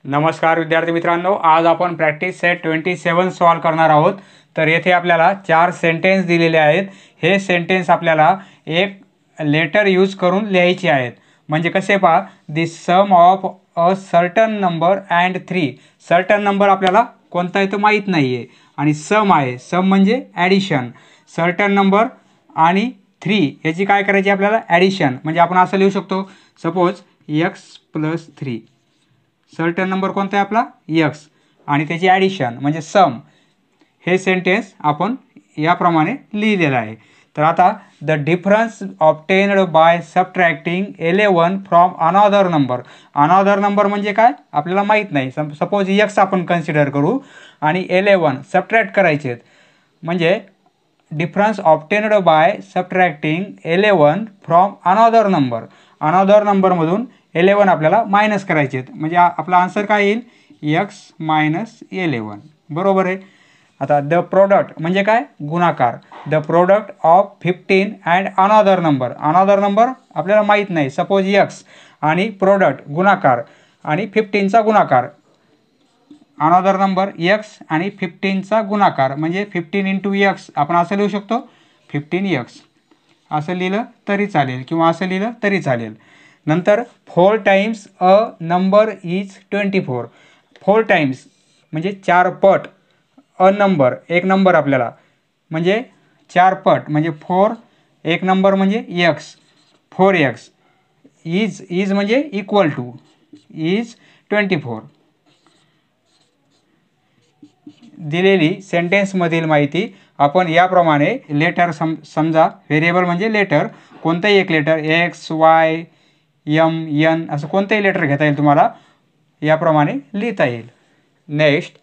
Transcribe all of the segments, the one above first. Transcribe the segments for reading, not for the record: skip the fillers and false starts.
नमस्कार विद्यार्थी मित्रांनो, आज आपण प्रॅक्टिस सेट 27 सॉल्व करणार आहोत। तर येथे आपल्याला 4 सेंटेन्स दिलेले आहेत। हे सेंटेन्स आपल्याला एक लेटर यूज करून लिहायचे आहेत। म्हणजे कसे पहा, the sum of a certain number and 3। Certain number आपल्याला कोणता आहे तो माहित नाहीये आणि सम आहे, सम म्हणजे ॲडिशन। सर्टन नंबर आणि 3 याची काय करायची आपल्याला ॲडिशन। म्हणजे आपण असं लिहू शकतो, सपोज x + 3। सर्टन नंबर कोणता आहे आपला x आणि त्याची ॲडिशन म्हणजे सम। हे सेंटेन्स आपण याप्रमाणे लिहिलेलं आहे। तर आता the difference obtained by subtracting 11 from another number. Another number म्हणजे काय आपल्याला माहित नाही। सपोज x आपण कन्सिडर करू आणि 11 सबट्रॅक्ट करायचे म्हणजे difference obtained by subtracting 11 from another number. Another नंबरमधून 11 आपल्याला मायनस करायचे आहेत म्हणजे आपला आन्सर काय येईल x - 11 बरोबर आहे। आता द प्रोडक्ट म्हणजे काय गुणाकार। The product of 15 and another number. Another number आपल्याला माहित नाही, सपोज x आणि प्रोडक्ट गुणाकार आणि 15चा गुणाकार। अनदर नंबर x आणि 15चा गुणाकार म्हणजे 15 × x आपण असं लिहू शकतो 15x असं लिहिलं तरी चालेल किंवा असं लिहिलं तरी चालेल। नंतर 4 times a number is 24। 4 times म्हणजे 4 पट अ नंबर एक नंबर आपल्याला म्हणजे 4 पट म्हणजे 4 एक नंबर म्हणजे x 4x इज म्हणजे इक्वल टू इज 24। दिलेली सेंटेन्समधील माहिती आपण याप्रमाणे लेटर समजा व्हेरिएबल म्हणजे लेटर कोणताही एक letter x y m n असं कोणतेही लेटर घेता येईल तुम्हाला, याप्रमाणे लिहिता येईल। नेक्स्ट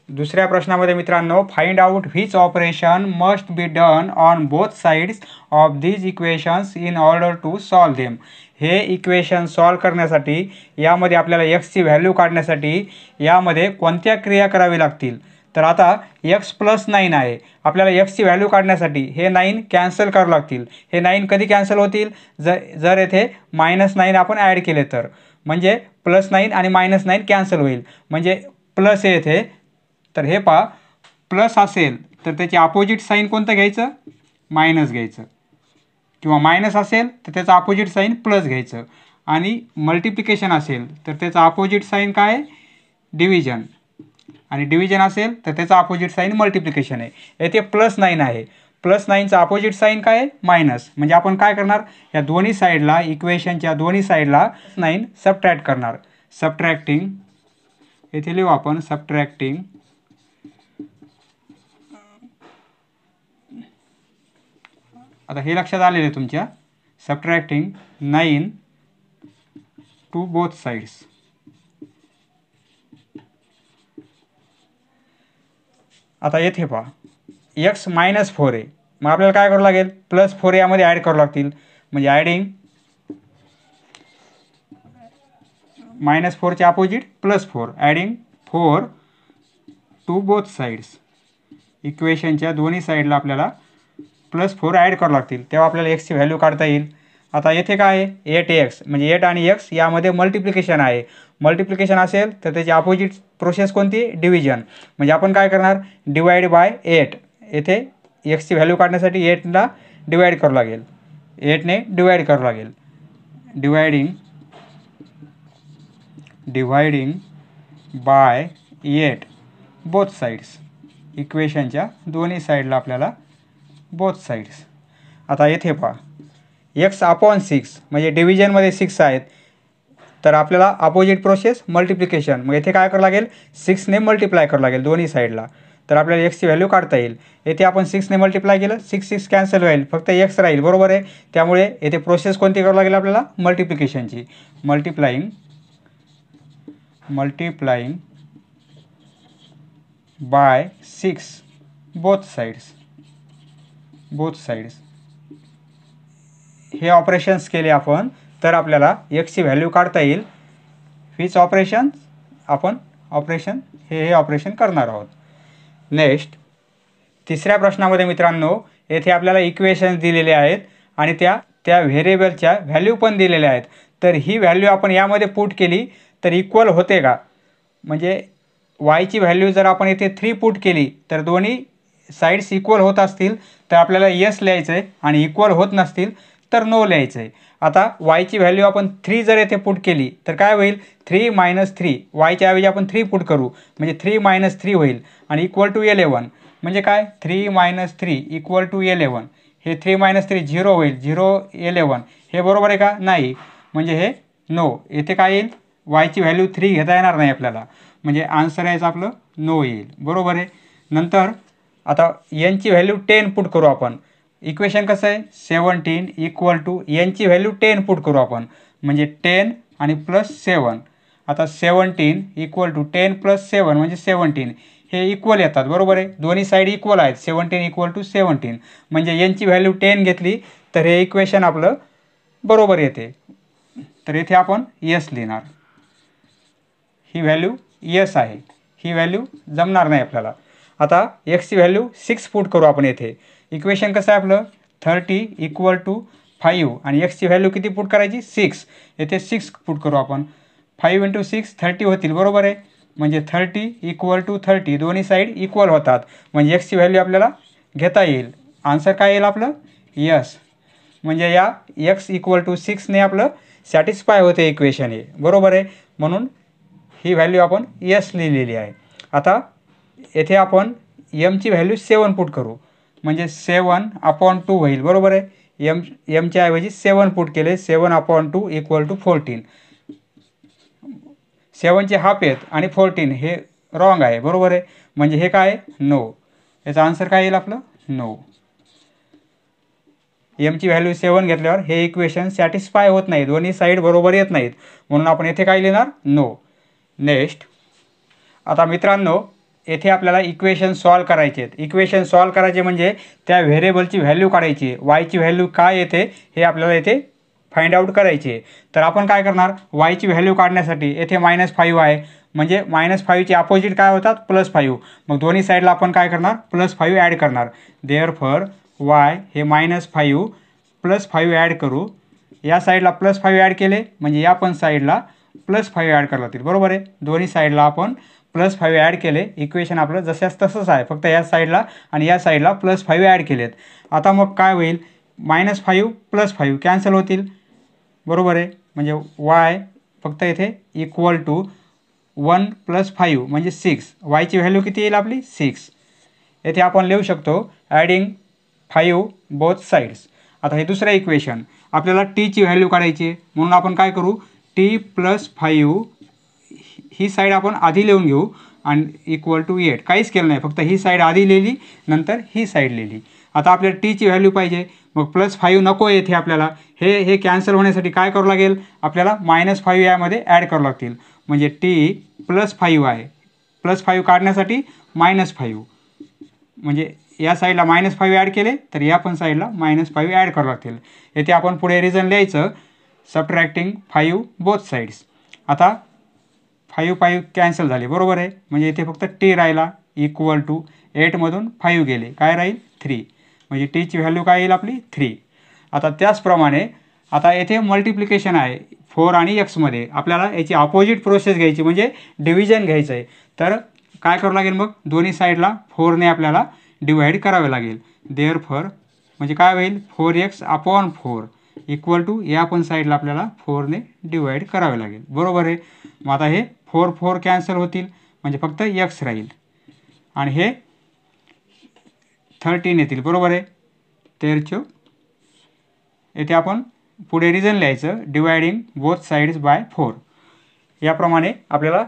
दुसऱ्या प्रश्नामध्ये मित्रांनो, find out which operation must be done on both sides of these equations in order to solve them. हे इक्वेशन सॉल्व करण्यासाठी यामध्ये आपल्याला x ची व्हॅल्यू काढण्यासाठी यामध्ये कोणत्या क्रिया करावी लागतील। तर आता x + 9 आहे, आपल्याला x ची व्हॅल्यू काढण्यासाठी हे 9 कॅन्सल करावे लागतील। हे 9 कधी कॅन्सल होतील जर येथे -9 आपण ॲड केले तर, म्हणजे +9 आणि -9 कॅन्सल होईल म्हणजे प्लस येथे। तर हे पहा प्लस असेल तर त्याची अपोजिट साईन कोणतं घ्यायचं मायनस घ्यायचं, किंवा मायनस असेल तर त्याचा अपोजिट साईन प्लस घ्यायचं, आणि मल्टिप्लिकेशन असेल तर त्याचा अपोजिट साईन काय डिव्हिजन, आणि डिव्हिजन असेल तर त्याचा अपोजिट साईन मल्टिप्लिकेशन आहे। येथे +9 आहे, +9चा अपोजिट साईन काय आहे मायनस, म्हणजे आपण काय करणार या दोन्ही साईडला इक्वेशनच्या दोन्ही साईडला 9 सबट्रॅक्ट करणार। सबट्रॅक्टिंग येथे लिहू आपण सबट्रॅक्टिंग आता हे लक्षात आलेलं आहे तुमच्या, सबट्रॅक्टिंग 9 टू बोथ साइड्स। आता येथे पहा x - 4 आहे, मग आपल्याला काय करावं लागेल +4 यामध्ये ॲड करावं लागतील, म्हणजे ॲडिंग -4चे opposite +4 adding 4 to both sides. इक्वेशनच्या दोन्ही साईडला आपल्याला +4 ॲड करावं लागतील, तेव्हा आपल्याला x ची व्हॅल्यू काढता येईल। आता येथे काय आहे 8x म्हणजे 8 आणि x यामध्ये मल्टिप्लिकेशन आहे। मल्टिप्लिकेशन असेल तर त्याची अपोजिट प्रोसेस कोणती डिव्हिजन, म्हणजे आपण काय करणार डिवाइड बाय 8। येथे x ची व्हॅल्यू काढण्यासाठी 8ला डिवाइड करावं लागेल, 8ने डिवाइड करावं लागेल। Dividing bye 8 both sides. इक्वेशनच्या दोन्ही साईडला आपल्याला बोथ साइड्स। आता येथे पहा x/6 म्हणजे डिव्हिजनमध्ये 6 आहेत, तर आपल्याला अपोजिट प्रोसेस मल्टिप्लिकेशन, मग येथे काय करावं लागेल 6ने मल्टिप्लाय करावं लागेल दोन्ही साईडला, तर आपल्याला x ची व्हॅल्यू काढता येईल। येथे आपण 6ने मल्टिप्लाय केलं 6 कॅन्सल होईल, फक्त x राहील बरोबर आहे। त्यामुळे येथे प्रोसेस कोणती करावं लागेल आपल्याला मल्टिप्लिकेशनची, मल्टिप्लाइंग बाय 6 बोथ साइड्स। हे ऑपरेशन्स केले आपण तर आपल्याला x ची व्हॅल्यू काढता येईल। व्हिच ऑपरेशन आपण हे ऑपरेशन करणार आहोत। नेक्स्ट तिसऱ्या प्रश्नामध्ये मित्रांनो, येथे आपल्याला इक्वेशन्स दिलेले आहेत आणि त्या व्हेरिएबलच्या व्हॅल्यू पण दिलेल्या आहेत। तर ही व्हॅल्यू आपण यामध्ये पुट केली तर इक्वल होते का, म्हणजे वायची व्हॅल्यू जर आपण इथे 3 पुट केली तर दोन्ही साईड्स इक्वल होत असतील तर आपल्याला यस लिहायचं आहे आणि इक्वल होत नसतील तर नो लिहायचं आहे. आता वायची व्हॅल्यू आपण 3 जर येथे पुट केली तर काय होईल, 3 - 3, वायच्या ऐवजी आपण 3 पुट करू म्हणजे 3 - 3 होईल आणि इक्वल टू 11. म्हणजे काय, 3 - 3 इक्वल टू 11. हे 3 - 3 0 होईल, 0 11. हे बरोबर आहे का, नाही, म्हणजे हे नो. येथे काय येईल, वायची व्हॅल्यू 3 घेता येणार नाही आपल्याला, म्हणजे आन्सर यायचं आपलं नो येईल. बरोबर आहे. नंतर आता एनची व्हॅल्यू 10 पुट करू आपण. इक्वेशन कसं आहे, 17 इक्वल टू एनची व्हॅल्यू 10 पुट करू आपण म्हणजे 10 आणि प्लस 7. आता 17 इक्वल टू 10 प्लस 7 म्हणजे 17. हे इक्वल येतात, बरोबर आहे, दोन्ही साईड इक्वल आहेत. 17 इक्वल टू 17 म्हणजे एनची व्हॅल्यू 10 घेतली तर हे इक्वेशन आपलं बरोबर येते. तर इथे आपण यस लिहिणार. ही व्हॅल्यू यस आहे, ही व्हॅल्यू जमणार नाही आपल्याला. आता एक्सची व्हॅल्यू 6 पुट करू आपण. येथे इक्वेशन कसं आहे आपलं, 30 इक्वल टू 5 आणि एक्सची व्हॅल्यू किती पुट करायची, 6. येथे 6 पुट करू आपण. 5 × 6 30 होतील, बरोबर आहे, म्हणजे 30 इक्वल टू 30, दोन्ही साईड इक्वल होतात म्हणजे एक्सची व्हॅल्यू आपल्याला घेता येईल. आन्सर काय येईल आपलं, यस. म्हणजे या एक्स इक्वल टू 6ने आपलं सॅटिस्फाय होते इक्वेशन हे, बरोबर आहे, म्हणून ही व्हॅल्यू आपण यस लिहिलेली आहे. आता येथे आपण एमची व्हॅल्यू 7 पुट करू म्हणजे 7/2 होईल, बरोबर आहे. एमच्या ऐवजी 7 पुट केले, 7/2 इक्वल टू 14. 7चे हाफ आहेत आणि 14 हे रॉंग आहे, बरोबर आहे, म्हणजे हे काय, नो. याचा आन्सर काय येईल आपलं, नो. एमची व्हॅल्यू 7 घेतल्यावर हे इक्वेशन सॅटिस्फाय होत नाही, दोन्ही साईड बरोबर येत नाहीत, म्हणून आपण येथे काय लिहिणार, नो. नेक्स्ट. आता मित्रांनो येथे आपल्याला इक्वेशन सॉल्व करायचे आहेत. इक्वेशन सॉल्व करायचे म्हणजे त्या व्हेरिएबलची व्हॅल्यू काढायची, वायची व्हॅल्यू काय येते हे आपल्याला येथे फाइंड आउट करायचे. तर आपण काय करणार, वायची व्हॅल्यू काढण्यासाठी येथे -5 आहे म्हणजे -5चे अपोजिट काय होतात, +5. मग दोन्ही साईडला आपण काय करणार, +5 ॲड करणार. देअरफॉर वाय हे -5 +5 ॲड करू. या साईडला +5 ॲड केले म्हणजे या पण साईडला +5 ॲड करावं लागतील, बरोबर आहे. दोन्ही साईडला आपण +5 ॲड केले. इक्वेशन आपलं जसंच तसंच आहे, फक्त या साईडला आणि या साईडला +5 ॲड केलेत. आता मग काय होईल, -5 +5 कॅन्सल होतील, बरोबर आहे, म्हणजे वाय फक्त इथे इक्वल टू 1 + 5 म्हणजे 6. वायची व्हॅल्यू किती येईल आपली, 6. येथे आपण लिहू शकतो ॲडिंग 5 बोथ साईड्स. आता हे दुसरं इक्वेशन, आपल्याला टीची व्हॅल्यू काढायची आहे, म्हणून आपण काय करू, t + 5 ही साईड आपण आधी लिहून घेऊ आणि इक्वल टू 8. काहीच केलं नाही, फक्त ही साईड आधी लिहिली नंतर ही साईड लिहिली. आता आपल्याला टीची व्हॅल्यू पाहिजे, मग +5 नको येथे आपल्याला, हे कॅन्सल होण्यासाठी काय करावं लागेल, आपल्याला -5 यामध्ये ॲड करावं लागतील. म्हणजे t + 5 आहे, +5 काढण्यासाठी -5 म्हणजे या साईडला -5 ॲड केले तर या पण साईडला -5 ॲड करावं लागतील. येथे आपण पुढे रिझन लिहायचं, सबट्रॅक्टिंग 5 बोथ साईड्स. आता 5 कॅन्सल झाले, बरोबर आहे, म्हणजे इथे फक्त टी राहिला इक्वल टू 8मधून 5 गेले, काय राहील, 3. म्हणजे टीची व्हॅल्यू काय येईल आपली, 3. आता त्याचप्रमाणे आता येथे मल्टिप्लिकेशन आहे 4 आणि एक्समध्ये, आपल्याला याची अपोजिट प्रोसेस घ्यायची म्हणजे डिव्हिजन घ्यायचं आहे. तर काय करावं लागेल, मग दोन्ही साईडला 4ने आपल्याला डिवाइड करावे लागेल. देअरफॉर म्हणजे काय होईल, 4x/4 इक्वल टू या पण साईडला आपल्याला 4ने डिवाइड करावे लागेल, बरोबर आहे. मग आता हे 4 कॅन्सल होतील म्हणजे फक्त x राहील आणि हे 13 येतील, बरोबर आहे. तेरचो येथे आपण पुढे रिझन लिहायचं, डिवायडिंग बोथ साईड्स बाय 4. याप्रमाणे आपल्याला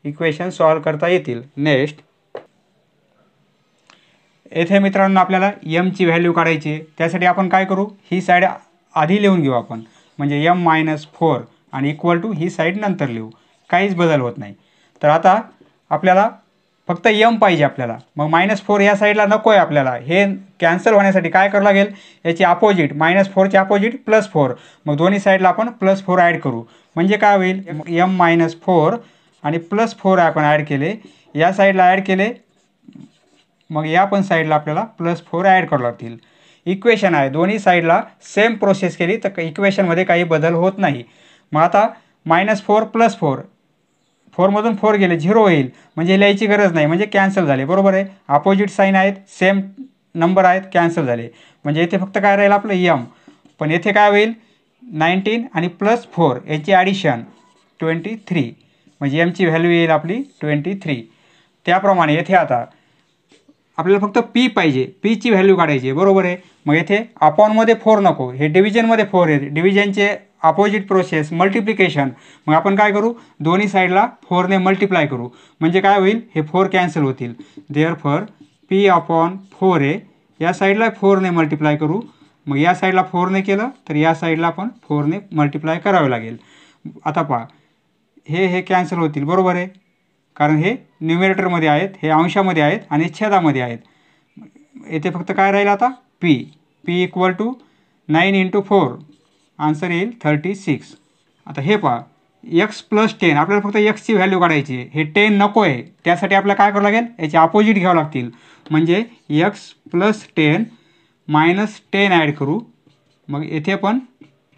इक्वेशन सॉल्व करता येतील. नेक्स्ट. येथे मित्रांनो आपल्याला एमची व्हॅल्यू काढायची आहे, त्यासाठी आपण काय करू, ही साईड आधी लिहून घेऊ आपण म्हणजे m-4 आणि इक्वल टू ही साईड नंतर लिहू, काहीच बदल होत नाही. तर आता आपल्याला फक्त m पाहिजे आपल्याला, मग -4 या साईडला नको आहे आपल्याला, हे कॅन्सल होण्यासाठी काय करावं लागेल, याची अपोजिट -4चे अपोजिट +4, मग दोन्ही साईडला आपण +4 ॲड करू म्हणजे काय होईल, m-4 आणि +4 आपण ॲड केले, या साईडला ॲड केले, मग या पण साईडला आपल्याला +4 ॲड करावं लागतील. इक्वेशन आहे, दोन्ही साईडला सेम प्रोसेस केली तर इक्वेशनमध्ये काही बदल होत नाही. मग आता -4 + 4, 4मधून 4 गेले 0 होईल, म्हणजे लिहायची गरज नाही, म्हणजे कॅन्सल झाले. बरोबर आहे. अपोजिट साईन आहेत, सेम नंबर आहेत, कॅन्सल झाले. म्हणजे इथे फक्त काय राहील आपलं यम. पण येथे काय होईल 19 आणि +4 याची ॲडिशन 23, म्हणजे एमची व्हॅल्यू येईल आपली 23. त्याप्रमाणे येथे आता आपल्याला फक्त पी पाहिजे, पीची व्हॅल्यू काढायची आहे. बरोबर आहे. मग येथे अपॉनमध्ये 4 नको, हे डिव्हिजनमध्ये 4 आहे. डिव्हिजनचे अपोजिट प्रोसेस मल्टिप्लिकेशन. मग आपण काय करू, दोन्ही साईडला 4ने मल्टिप्लाय करू, म्हणजे काय होईल हे 4 कॅन्सल होतील. देअरफॉर P/4 आहे, या साईडला 4ने मल्टिप्लाय करू. मग या साईडला 4ने केलं तर या साईडला पण 4ने मल्टिप्लाय करावे लागेल. आता पहा हे कॅन्सल होतील. बरोबर आहे, कारण हे न्युमिरेटरमध्ये आहेत, हे अंशामध्ये आहेत आणि छेदामध्ये आहेत. येथे फक्त काय राहील आता P = 9 × 4, आन्सर येईल 36. आता हे पहा x + 10, आपल्याला फक्त xची व्हॅल्यू काढायची आहे. हे 10 नको आहे, त्यासाठी आपल्याला काय करावं लागेल, याचे अपोजिट घ्यावं लागतील. म्हणजे x + 10 -10 ॲड करू. मग येथे पण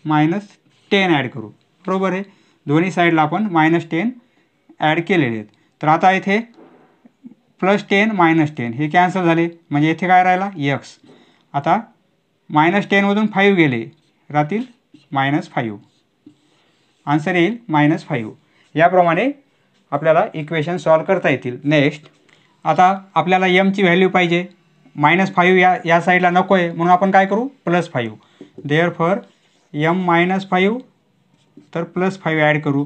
-10 ॲड करू. बरोबर आहे. दोन्ही साईडला आपण -10 ॲड केलेले आहेत. तर आता इथे +10 -10 हे कॅन्सल झाले, म्हणजे येथे काय राहिला x. आता -10मधून 5 गेले, राहतील -5, आन्सर येईल -5. याप्रमाणे आपल्याला इक्वेशन सॉल्व करता येतील. नेक्स्ट आता आपल्याला एमची व्हॅल्यू पाहिजे. -5 या साईडला नको आहे, म्हणून आपण काय करू +5. देअरफॉर m-5, तर +5 ॲड करू.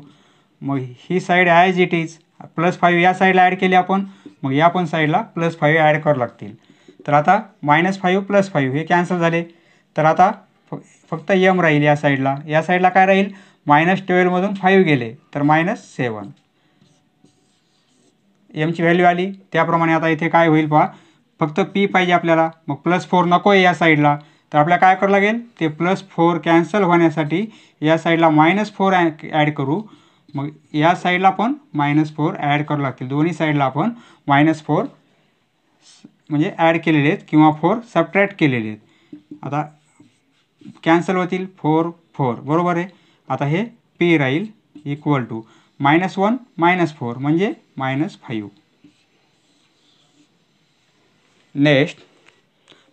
मग ही साईड ॲज इट इज +5 या साईडला ॲड केली आपण, मग या पण साईडला +5 ॲड करावं लागतील. तर आता -5 + 5 हे कॅन्सल झाले. तर आता फक्त m राहील या साईडला. या साईडला काय राहील, -12मधून 5 गेले तर -7, एमची व्हॅल्यू आली. त्याप्रमाणे आता इथे काय होईल पहा, फक्त p पाहिजे आपल्याला. मग +4 नको आहे या साईडला, तर आपल्याला काय करावं लागेल, ते +4 कॅन्सल होण्यासाठी या साईडला -4 ॲड करू. मग या साईडला पण -4 ॲड करावं लागतील. दोन्ही साईडला आपण -4 म्हणजे ॲड केलेले आहेत किंवा 4 सबट्रॅक्ट केलेले आहेत. आता कॅन्सल होतील 4 4. बरोबर आहे. आता हे p राहील = -1 -4 म्हणजे -5. नेक्स्ट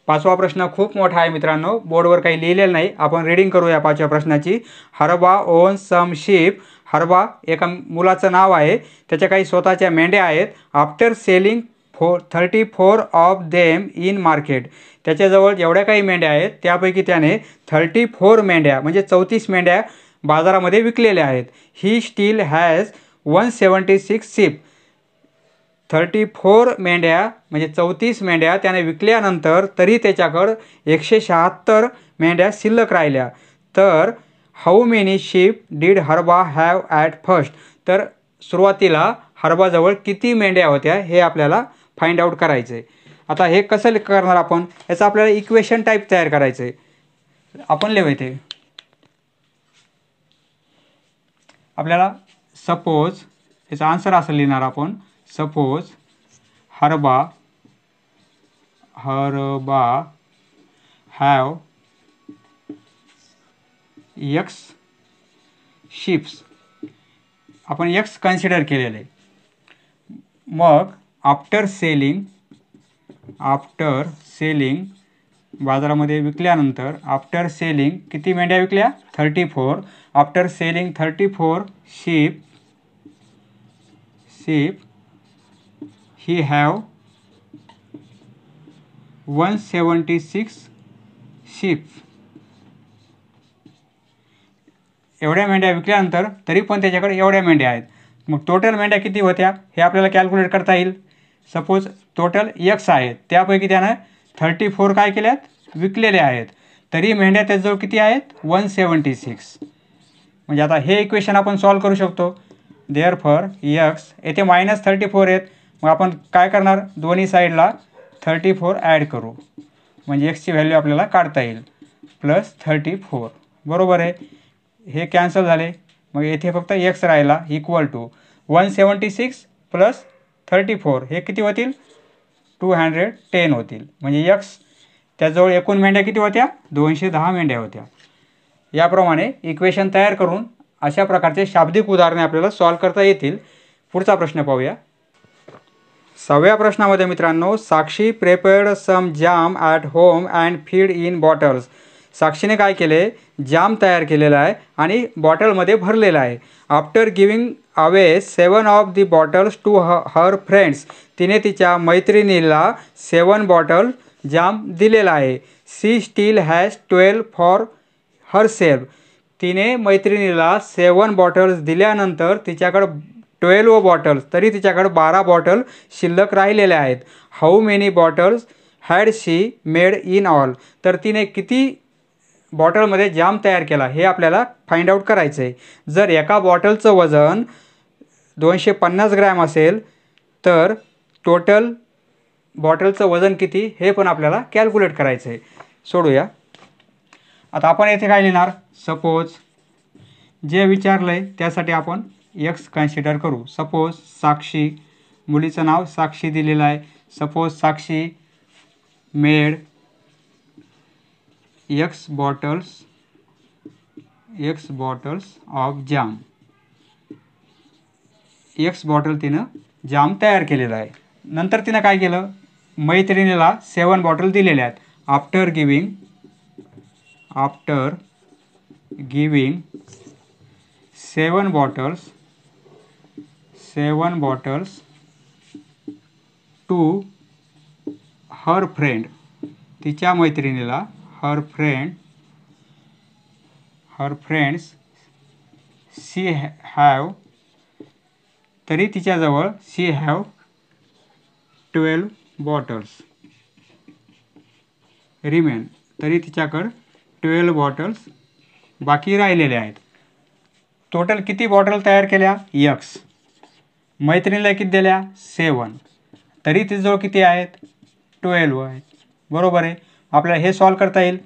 5वा प्रश्न खूप मोठा आहे मित्रांनो, बोर्डवर काही लिहिलेलं नाही, आपण रीडिंग करूया 5व्या प्रश्नाची. हरबा ओन्स सम शीप. हरबा एका मुलाचं नाव आहे, त्याच्या काही स्वतःच्या मेंढ्या आहेत. After selling 34 of them in market. त्याच्याजवळ जेवढ्या काही मेंढ्या आहेत त्यापैकी त्याने 34 मेंढ्या म्हणजे 34 मेंढ्या बाजारामध्ये विकलेल्या आहेत. ही स्टील हॅज 176 शीप. 34 मेंढ्या म्हणजे 34 मेंढ्या त्याने विकल्यानंतर तरी त्याच्याकडं 176 मेंढ्या शिल्लक राहिल्या. तर हाऊ मेनी शीप डिड हरबा हॅव ॲट फर्स्ट. तर सुरुवातीला हरबाजवळ किती मेंढ्या होत्या हे आपल्याला फाइंड आउट करायचं आहे. आता हे कसं करणार आपण, याचं आपल्याला इक्वेशन टाईप तयार करायचं आहे. आपण लिहू इथे आपल्याला सपोज याचा आन्सर असं लिहिणार आपण. सपोज हरबा हॅव x शीप्स. आपण x कन्सिडर केलेलं आहे. मग आफ्टर सेलिंग बाजारामध्ये विकल्यानंतर आफ्टर सेलिंग किती मेंढ्या विकल्या 34. After selling 34 ship he have 176 ship. एवढ्या मेंढ्या विकल्यानंतर तरी पण त्याच्याकडे एवढ्या मेंढ्या आहेत. मग टोटल मेंढ्या किती होत्या हे आपल्याला कॅल्क्युलेट करता येईल. सपोज टोटल x आहेत, त्यापैकी त्यानं 34 काय केल्यात विकलेल्या आहेत, तरी मेंढ्या त्याजवळ किती आहेत 176. म्हणजे आता हे इक्वेशन आपण सॉल्व करू शकतो. देअरफॉर x येथे -34 आहेत, मग आपण काय करणार दोन्ही साईडला 34 ॲड करू, म्हणजे xची व्हॅल्यू आपल्याला काढता येईल +34. बरोबर आहे. हे कॅन्सल झाले, मग येथे फक्त x राहिला = 176 + 34 हे किती होतील 210 होतील. म्हणजे x त्याजवळ एकूण मेंढ्या किती होत्या 210 मेंढ्या होत्या. याप्रमाणे इक्वेशन तयार करून अशा प्रकारचे शाब्दिक उदाहरणे आपल्याला सॉल्व करता येतील. पुढचा प्रश्न पाहूया. 6व्या प्रश्नामध्ये मित्रांनो, Sakshi prepared some jam at home and fill in bottles. साक्षीने काय केले, जाम तयार केलेला आहे आणि बॉटलमध्ये भरलेला आहे. After giving away 7 of the bottles to her friends. तिने तिच्या मैत्रिणीला 7 बॉटल जाम दिलेला आहे. She still has 12 for herself. तिने मैत्रिणीला 7 बॉटल्स दिल्यानंतर तिच्याकडे 12 बॉटल्स, तरी तिच्याकडे 12 बॉटल शिल्लक राहिलेल्या आहेत. How many bottles had she made in all. तर तिने किती बॉटलमध्ये जाम तयार केला हे आपल्याला फाइंड आउट करायचं आहे. जर एका बॉटलचं वजन 250 ग्रॅम असेल तर टोटल बॉटलचं वजन किती हे पण आपल्याला कॅल्क्युलेट करायचं आहे. सोडूया. आता आपण येथे काय लिहिणार, सपोज जे विचारलं आहे त्यासाठी आपण एक्स कन्सिडर करू. सपोज साक्षी, मुलीचं नाव साक्षी दिलेलं आहे. Suppose Sakshi made x bottles of jam. X bottle तिनं जाम तयार केलेला आहे. नंतर तिनं काय केलं, मैत्रिणीला 7 बॉटल दिलेल्या आहेत. After giving 7 bottles to her friend. तिच्या मैत्रिणीला हर फ्रेंड्स शी हॅव, तरी तिच्याजवळ शी हॅव 12 बॉटल्स रिमेन. तरी तिच्याकडं 12 बॉटल्स बाकी राहिलेले आहेत. टोटल किती बॉटल तयार केल्या, एक्स. मैत्रिणीला किती दिल्या, 7. तरी तिच्याजवळ किती आहेत, 12 आहेत. बरोबर आहे. आपल्याला हे सॉल्व करता येईल.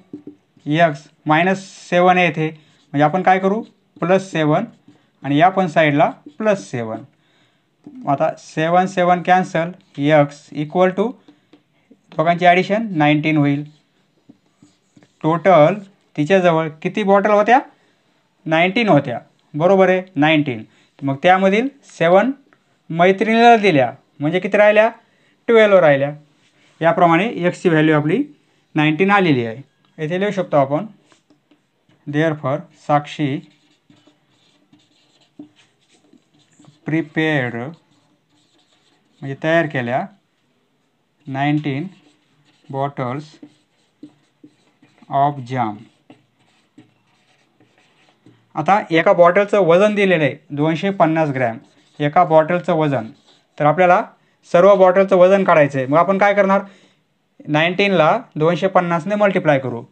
एक्स -7 आहे इथे, म्हणजे आपण काय करू, +7 आणि या पण साईडला +7. आता 7 कॅन्सल, एक्स इक्वल टू दोघांची ॲडिशन 19 होईल. टोटल तिच्याजवळ किती बॉटल होत्या, 19 होत्या. बरोबर आहे, 19. मग त्यामधील 7 मैत्रिणीला दिल्या म्हणजे किती राहिल्या, 12 राहिल्या. याप्रमाणे एक्सची व्हॅल्यू आपली 19 आलेली आहे. येथे लिहू शकतो आपण, देअरफॉर साक्षी प्रिपेअर्ड म्हणजे तयार केल्या 19 बॉटल्स ऑफ जाम. आता एका बॉटलचं वजन दिलेलं आहे 250 ग्रॅम. एका बॉटलचं वजन, तर आपल्याला सर्व बॉटलचं वजन काढायचं आहे. मग आपण काय करणार, 19ला 250ने मल्टिप्लाय करू.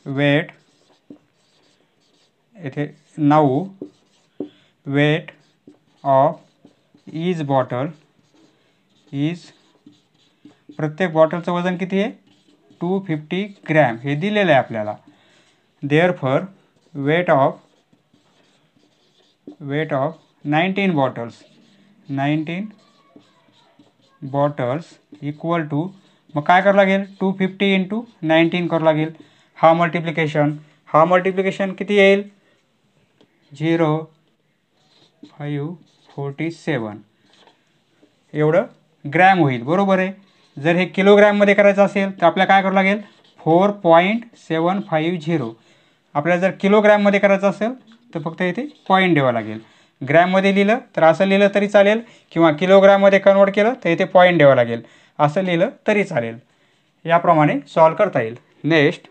वेट येथे 9 weight of each bottle is, प्रत्येक बॉटलचं वजन किती आहे, 250 ग्रॅम हे दिलेलं आहे आपल्याला. Therefore weight of 19 bottles equal to, मग काय करावं लागेल, 250 × 19 करावं लागेल. हा मल्टिप्लिकेशन किती येईल, 0.547 एवढं ग्रॅम होईल. बरोबर आहे. जर हे किलोग्रॅममध्ये करायचं असेल तर आपल्याला काय करावं लागेल, 4.750. आपल्याला जर किलोग्रॅममध्ये करायचं असेल तर फक्त इथे पॉईंट द्यावं लागेल. ग्रॅममध्ये लिहिलं तर असं लिहिलं तरी चालेल, किंवा किलोग्रॅममध्ये कन्वर्ट केलं तर इथे पॉईंट द्यावं लागेल. असं लिहिलं तरी चालेल. याप्रमाणे सॉल्व करता येईल. नेक्स्ट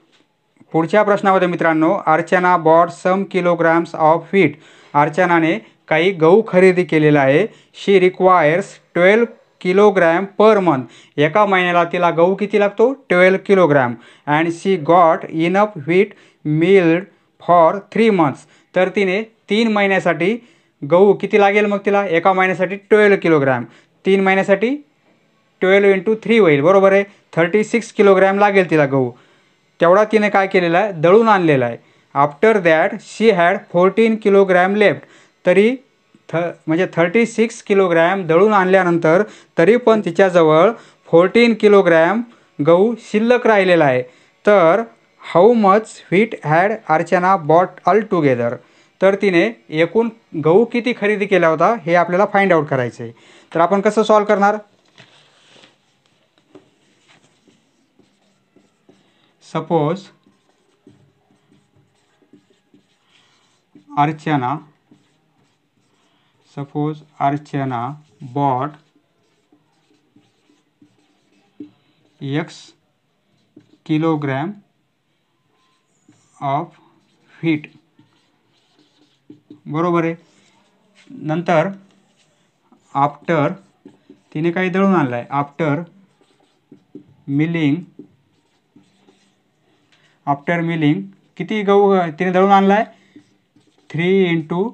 पुढच्या प्रश्नामध्ये मित्रांनो, Archana bought some kilograms of wheat. अर्चनाने काही गहू खरेदी केलेला आहे. She requires 12 kilogram per month. एका महिन्याला तिला गहू किती लागतो, 12 kilogram. And she got enough wheat milled for 3 months. तर तिने 3 महिन्यासाठी गहू किती लागेल, मग तिला एका महिन्यासाठी 12 किलोग्रॅम, 3 महिन्यासाठी 12 × 3 होईल. बरोबर आहे, 36 किलोग्रॅम लागेल तिला गहू. तेवढा तिने काय केलेला आहे, दळून आणलेला आहे. After that she had 14 kilogram left. तरी म्हणजे 36 किलोग्रॅम दळून आणल्यानंतर तरी पण तिच्याजवळ 14 किलोग्रॅम गहू शिल्लक राहिलेला आहे. तर how much wheat had Archana bought all together. तर तिने एकूण गहू किती खरेदी केला होता हे आपल्याला फाइंड आउट करायचं आहे. तर आपण कसं सॉल्व करणार? Suppose Archana bought X kilogram of wheat. बरोबर आहे. नंतर आफ्टर तिने काही दळून आणलं आहे. आफ्टर मिलिंग किती गहू तिने दळून आणला आहे? 3 ×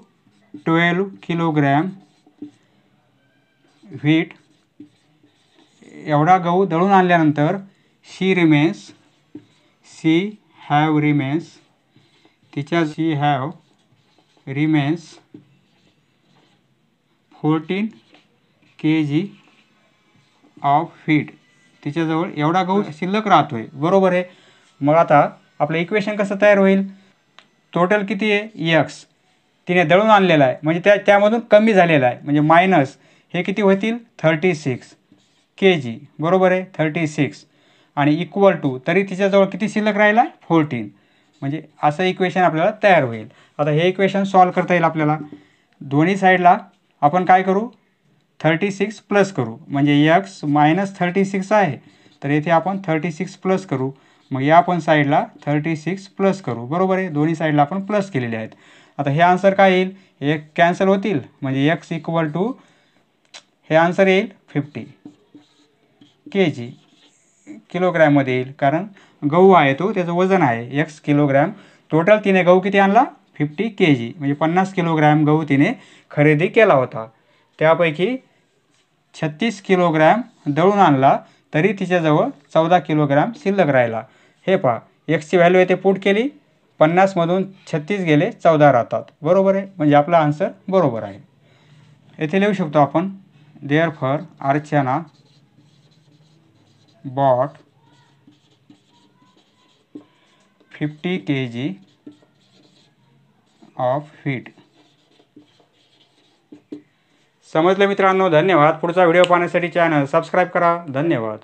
12 किलोग्रॅम व्हीट. एवढा गहू दळून आणल्यानंतर she have remains 14 kg of wheat. तिच्याजवळ एवढा गहू शिल्लक राहतोय. बरोबर आहे. मग आता आपलं इक्वेशन कसं तयार होईल? टोटल किती आहे? एक्स तिने दळून आणलेला आहे म्हणजे त्यामधून कमी झालेला आहे म्हणजे मायनस हे किती होतील? 36 kg. बरोबर आहे. 36 आणि इक्वल टू तरी तिच्याजवळ किती शिल्लक राहिला? 14. म्हणजे असं इक्वेशन आपल्याला तयार होईल. आता हे इक्वेशन सॉल्व करता येईल आपल्याला. दोन्ही साईडला आपण काय करू? 36 प्लस करू म्हणजे एक्स मायनस 36 आहे तर येथे आपण 36 प्लस करू. मग या पण साईडला 36 प्लस करू. बरोबर आहे. दोन्ही साईडला आपण प्लस केलेले आहेत. आता हे आन्सर काय येईल? एक कॅन्सल होतील म्हणजे एक्स इक्वल टू हे आन्सर येईल 50 kg. किलोग्रॅममध्ये येईल कारण गहू आहे तो त्याचं वजन आहे एक्स किलोग्रॅम. टोटल तिने गहू किती आणला? 50 kg म्हणजे 50 किलोग्रॅम गहू तिने खरेदी केला होता. त्यापैकी 36 किलोग्रॅम दळून आणला तरी तिच्याजवळ 14 किलोग्रॅम शिल्लक राहिला. हे पहा एक्सची व्हॅल्यू येथे पुट केली 50मधून 36 गेले 14 राहतात. बरोबर आहे. म्हणजे आपला आन्सर बरोबर आहे. येथे लिहू शकतो आपण therefore Archana bought 50 kg of wheat. समजलं मित्रांनो? धन्यवाद. पुढचा व्हिडिओ पाहण्यासाठी चॅनल सबस्क्राईब करा. धन्यवाद.